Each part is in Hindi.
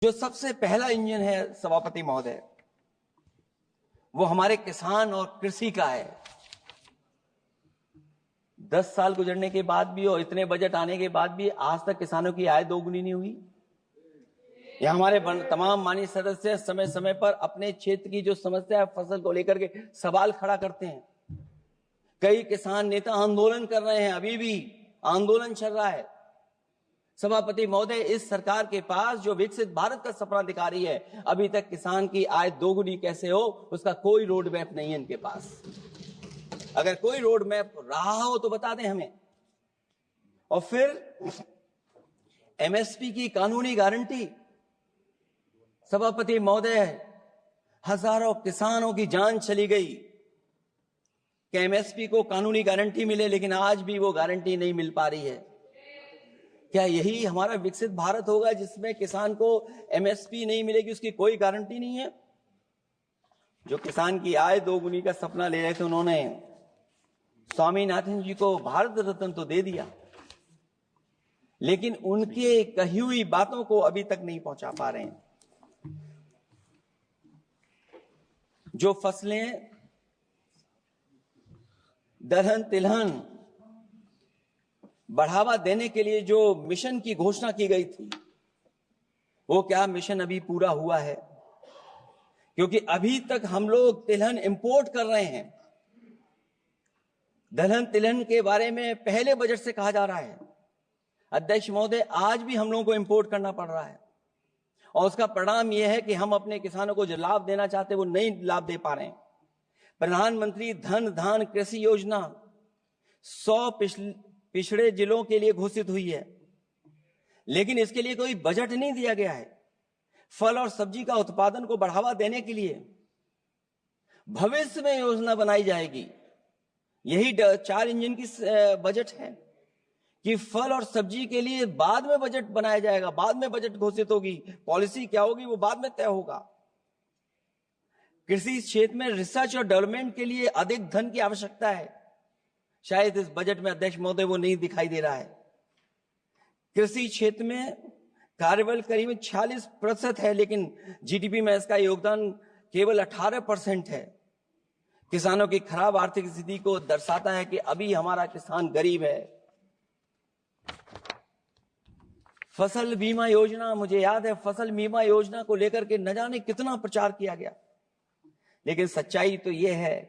जो सबसे पहला इंजन है सभापति महोदय, वो हमारे किसान और कृषि का है। 10 साल गुजरने के बाद भी और इतने बजट आने के बाद भी आज तक किसानों की आय दोगुनी नहीं हुई। यह हमारे तमाम माननीय सदस्य समय समय पर अपने क्षेत्र की जो समस्या है फसल को लेकर के सवाल खड़ा करते हैं। कई किसान नेता आंदोलन कर रहे हैं, अभी भी आंदोलन चल रहा है। सभापति महोदय, इस सरकार के पास जो विकसित भारत का सपना दिखा रही है, अभी तक किसान की आय दोगुनी कैसे हो उसका कोई रोड मैप नहीं है इनके पास। अगर कोई रोड मैप रहा हो तो बता दें हमें। और फिर एमएसपी की कानूनी गारंटी, सभापति महोदय, हजारों किसानों की जान चली गई कि एमएसपी को कानूनी गारंटी मिले, लेकिन आज भी वो गारंटी नहीं मिल पा रही है। क्या यही हमारा विकसित भारत होगा जिसमें किसान को एमएसपी नहीं मिलेगी, उसकी कोई गारंटी नहीं है? जो किसान की आय दोगुनी का सपना ले रहे थे, उन्होंने स्वामीनाथन जी को भारत रत्न तो दे दिया, लेकिन उनके कही हुई बातों को अभी तक नहीं पहुंचा पा रहे हैं। जो फसलें दलहन तिलहन बढ़ावा देने के लिए जो मिशन की घोषणा की गई थी, वो क्या मिशन अभी पूरा हुआ है? क्योंकि अभी तक हम लोग तिलहन इंपोर्ट कर रहे हैं। दलहन तिलहन के बारे में पहले बजट से कहा जा रहा है, अध्यक्ष महोदय, आज भी हम लोगों को इंपोर्ट करना पड़ रहा है। और उसका परिणाम यह है कि हम अपने किसानों को जो लाभ देना चाहते हैं वो नहीं लाभ दे पा रहे हैं। प्रधानमंत्री धन धान कृषि योजना 100 पिछड़े जिलों के लिए घोषित हुई है, लेकिन इसके लिए कोई बजट नहीं दिया गया है। फल और सब्जी का उत्पादन को बढ़ावा देने के लिए भविष्य में योजना बनाई जाएगी। यही 4 इंजन की बजट है कि फल और सब्जी के लिए बाद में बजट बनाया जाएगा, बाद में बजट घोषित होगी, पॉलिसी क्या होगी वो बाद में तय होगा। कृषि क्षेत्र में रिसर्च और डेवलपमेंट के लिए अधिक धन की आवश्यकता है, शायद इस बजट में अध्यक्ष महोदय वो नहीं दिखाई दे रहा है। कृषि क्षेत्र में कार्यबल करीब 46% है, लेकिन जीडीपी में इसका योगदान केवल 18% है। किसानों की खराब आर्थिक स्थिति को दर्शाता है कि अभी हमारा किसान गरीब है। फसल बीमा योजना, मुझे याद है फसल बीमा योजना को लेकर के न जाने कितना प्रचार किया गया, लेकिन सच्चाई तो यह है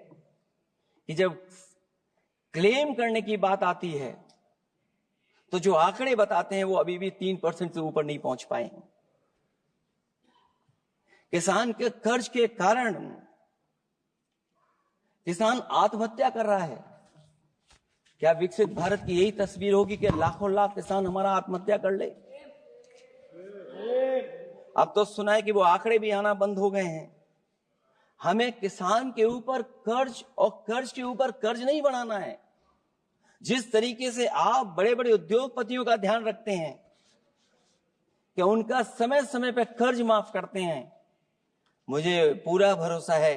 कि जब क्लेम करने की बात आती है तो जो आंकड़े बताते हैं वो अभी भी 3% से ऊपर नहीं पहुंच पाए। किसान के कर्ज के कारण किसान आत्महत्या कर रहा है। क्या विकसित भारत की यही तस्वीर होगी कि लाखों लाख किसान हमारा आत्महत्या कर ले? अब तो सुना है कि वो आंकड़े भी आना बंद हो गए हैं। हमें किसान के ऊपर कर्ज और कर्ज के ऊपर कर्ज नहीं बनाना है। जिस तरीके से आप बड़े बड़े उद्योगपतियों का ध्यान रखते हैं कि उनका समय समय पर कर्ज माफ करते हैं, मुझे पूरा भरोसा है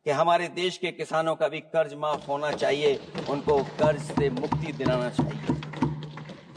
कि हमारे देश के किसानों का भी कर्ज माफ होना चाहिए, उनको कर्ज से मुक्ति दिलाना चाहिए।